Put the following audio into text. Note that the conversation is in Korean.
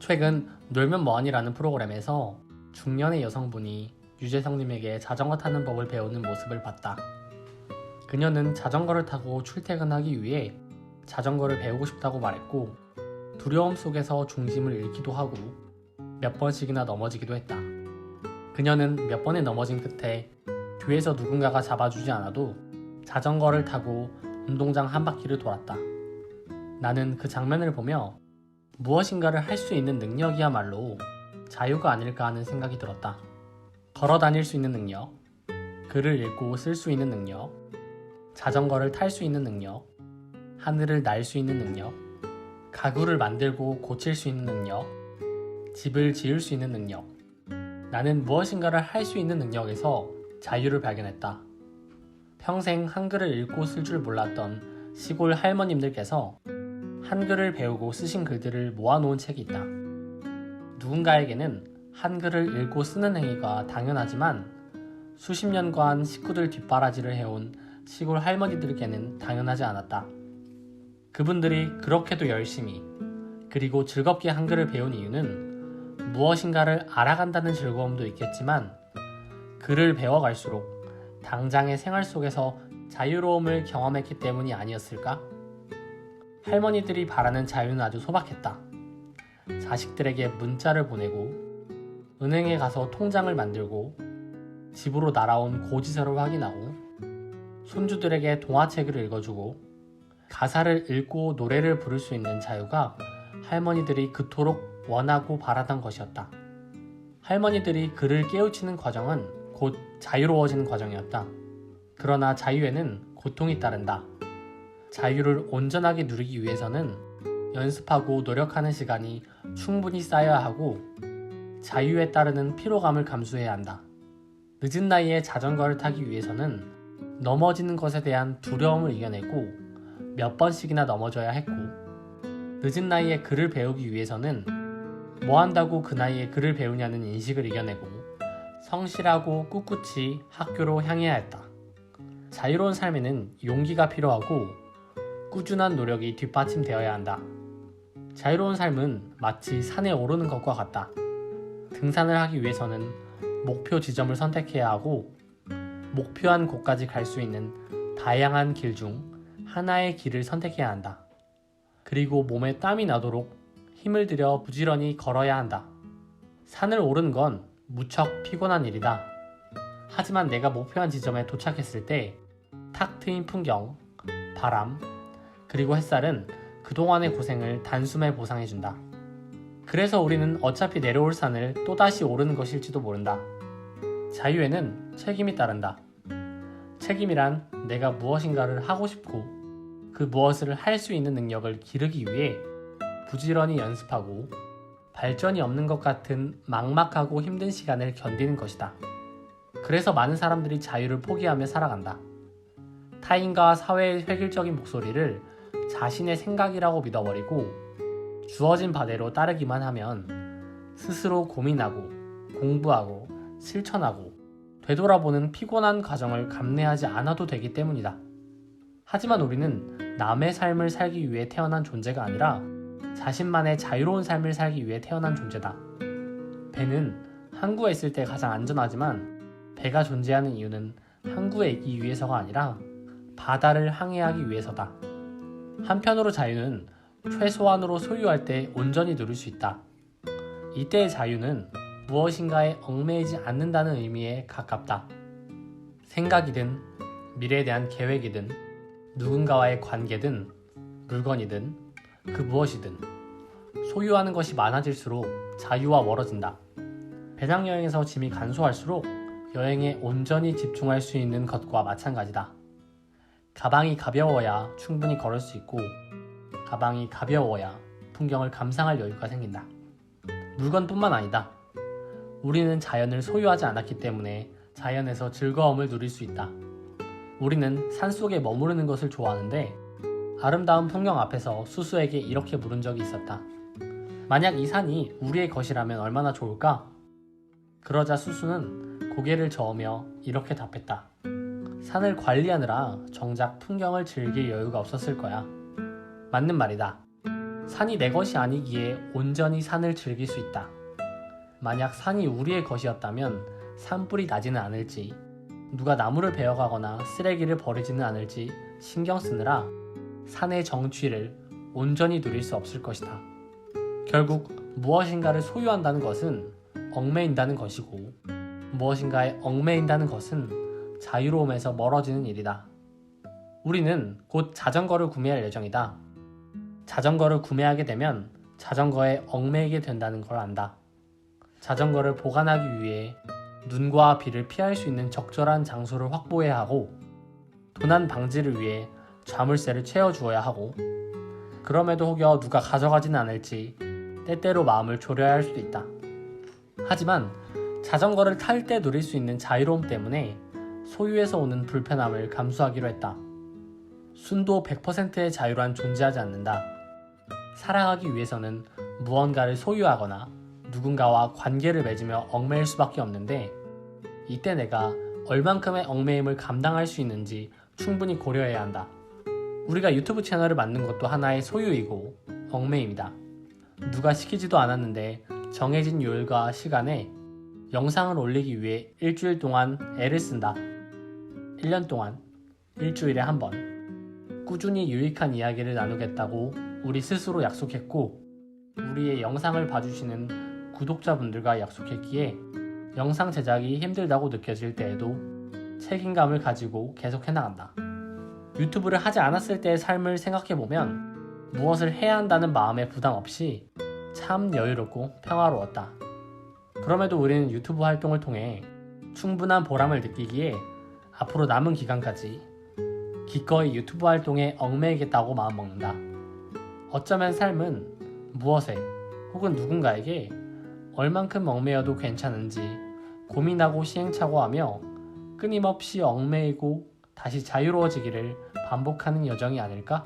최근 놀면 뭐하니라는 프로그램에서 중년의 여성분이 유재석님에게 자전거 타는 법을 배우는 모습을 봤다. 그녀는 자전거를 타고 출퇴근하기 위해 자전거를 배우고 싶다고 말했고, 두려움 속에서 중심을 잃기도 하고 몇 번씩이나 넘어지기도 했다. 그녀는 몇 번의 넘어짐 끝에 뒤에서 누군가가 잡아주지 않아도 자전거를 타고 운동장 한 바퀴를 돌았다. 나는 그 장면을 보며 무엇인가를 할 수 있는 능력이야말로 자유가 아닐까 하는 생각이 들었다. 걸어 다닐 수 있는 능력, 글을 읽고 쓸 수 있는 능력, 자전거를 탈 수 있는 능력, 하늘을 날 수 있는 능력, 가구를 만들고 고칠 수 있는 능력, 집을 지을 수 있는 능력. 나는 무엇인가를 할 수 있는 능력에서 자유를 발견했다. 평생 한글을 읽고 쓸 줄 몰랐던 시골 할머님들께서 한글을 배우고 쓰신 글들을 모아놓은 책이 있다. 누군가에게는 한글을 읽고 쓰는 행위가 당연하지만 수십 년간 식구들 뒷바라지를 해온 시골 할머니들에게는 당연하지 않았다. 그분들이 그렇게도 열심히 그리고 즐겁게 한글을 배운 이유는 무엇인가를 알아간다는 즐거움도 있겠지만 글을 배워갈수록 당장의 생활 속에서 자유로움을 경험했기 때문이 아니었을까? 할머니들이 바라는 자유는 아주 소박했다. 자식들에게 문자를 보내고 은행에 가서 통장을 만들고 집으로 날아온 고지서를 확인하고 손주들에게 동화책을 읽어주고 가사를 읽고 노래를 부를 수 있는 자유가 할머니들이 그토록 원하고 바라던 것이었다. 할머니들이 그를 깨우치는 과정은 곧 자유로워지는 과정이었다. 그러나 자유에는 고통이 따른다. 자유를 온전하게 누리기 위해서는 연습하고 노력하는 시간이 충분히 쌓여야 하고 자유에 따르는 피로감을 감수해야 한다. 늦은 나이에 자전거를 타기 위해서는 넘어지는 것에 대한 두려움을 이겨내고 몇 번씩이나 넘어져야 했고, 늦은 나이에 글을 배우기 위해서는 뭐 한다고 그 나이에 글을 배우냐는 인식을 이겨내고 성실하고 꿋꿋이 학교로 향해야 했다. 자유로운 삶에는 용기가 필요하고 꾸준한 노력이 뒷받침되어야 한다. 자유로운 삶은 마치 산에 오르는 것과 같다. 등산을 하기 위해서는 목표 지점을 선택해야 하고 목표한 곳까지 갈 수 있는 다양한 길 중 하나의 길을 선택해야 한다. 그리고 몸에 땀이 나도록 힘을 들여 부지런히 걸어야 한다. 산을 오르는 건 무척 피곤한 일이다. 하지만 내가 목표한 지점에 도착했을 때 탁 트인 풍경, 바람, 그리고 햇살은 그동안의 고생을 단숨에 보상해준다. 그래서 우리는 어차피 내려올 산을 또다시 오르는 것일지도 모른다. 자유에는 책임이 따른다. 책임이란 내가 무엇인가를 하고 싶고 그 무엇을 할 수 있는 능력을 기르기 위해 부지런히 연습하고 발전이 없는 것 같은 막막하고 힘든 시간을 견디는 것이다. 그래서 많은 사람들이 자유를 포기하며 살아간다. 타인과 사회의 획일적인 목소리를 자신의 생각이라고 믿어버리고 주어진 바대로 따르기만 하면 스스로 고민하고 공부하고 실천하고 되돌아보는 피곤한 과정을 감내하지 않아도 되기 때문이다. 하지만 우리는 남의 삶을 살기 위해 태어난 존재가 아니라 자신만의 자유로운 삶을 살기 위해 태어난 존재다. 배는 항구에 있을 때 가장 안전하지만 배가 존재하는 이유는 항구에 있기 위해서가 아니라 바다를 항해하기 위해서다. 한편으로 자유는 최소한으로 소유할 때 온전히 누릴 수 있다. 이때의 자유는 무엇인가에 얽매이지 않는다는 의미에 가깝다. 생각이든 미래에 대한 계획이든 누군가와의 관계든 물건이든 그 무엇이든 소유하는 것이 많아질수록 자유와 멀어진다. 배낭여행에서 짐이 간소할수록 여행에 온전히 집중할 수 있는 것과 마찬가지다. 가방이 가벼워야 충분히 걸을 수 있고 가방이 가벼워야 풍경을 감상할 여유가 생긴다. 물건뿐만 아니다. 우리는 자연을 소유하지 않았기 때문에 자연에서 즐거움을 누릴 수 있다. 우리는 산속에 머무르는 것을 좋아하는데 아름다운 풍경 앞에서 수수에게 이렇게 물은 적이 있었다. 만약 이 산이 우리의 것이라면 얼마나 좋을까? 그러자 수수는 고개를 저으며 이렇게 답했다. 산을 관리하느라 정작 풍경을 즐길 여유가 없었을 거야. 맞는 말이다. 산이 내 것이 아니기에 온전히 산을 즐길 수 있다. 만약 산이 우리의 것이었다면 산불이 나지는 않을지, 누가 나무를 베어가거나 쓰레기를 버리지는 않을지 신경 쓰느라 산의 정취를 온전히 누릴 수 없을 것이다. 결국 무엇인가를 소유한다는 것은 얽매인다는 것이고, 무엇인가에 얽매인다는 것은 자유로움에서 멀어지는 일이다. 우리는 곧 자전거를 구매할 예정이다. 자전거를 구매하게 되면 자전거에 얽매이게 된다는 걸 안다. 자전거를 보관하기 위해 눈과 비를 피할 수 있는 적절한 장소를 확보해야 하고, 도난 방지를 위해 자물쇠를 채워주어야 하고, 그럼에도 혹여 누가 가져가지는 않을지 때때로 마음을 졸여야 할 수도 있다. 하지만 자전거를 탈 때 누릴 수 있는 자유로움 때문에 소유에서 오는 불편함을 감수하기로 했다. 순도 100%의 자유란 존재하지 않는다. 살아가기 위해서는 무언가를 소유하거나 누군가와 관계를 맺으며 얽매일 수밖에 없는데, 이때 내가 얼만큼의 얽매임을 감당할 수 있는지 충분히 고려해야 한다. 우리가 유튜브 채널을 만든 것도 하나의 소유이고 얽매임이다. 누가 시키지도 않았는데 정해진 요일과 시간에 영상을 올리기 위해 일주일 동안 애를 쓴다. 1년 동안 일주일에 한 번 꾸준히 유익한 이야기를 나누겠다고 우리 스스로 약속했고, 우리의 영상을 봐주시는 구독자분들과 약속했기에 영상 제작이 힘들다고 느껴질 때에도 책임감을 가지고 계속 해나간다. 유튜브를 하지 않았을 때의 삶을 생각해보면 무엇을 해야 한다는 마음의 부담 없이 참 여유롭고 평화로웠다. 그럼에도 우리는 유튜브 활동을 통해 충분한 보람을 느끼기에 앞으로 남은 기간까지 기꺼이 유튜브 활동에 얽매이겠다고 마음먹는다. 어쩌면 삶은 무엇에 혹은 누군가에게 얼만큼 얽매여도 괜찮은지 고민하고 시행착오하며 끊임없이 얽매이고 다시 자유로워지기를 반복하는 여정이 아닐까?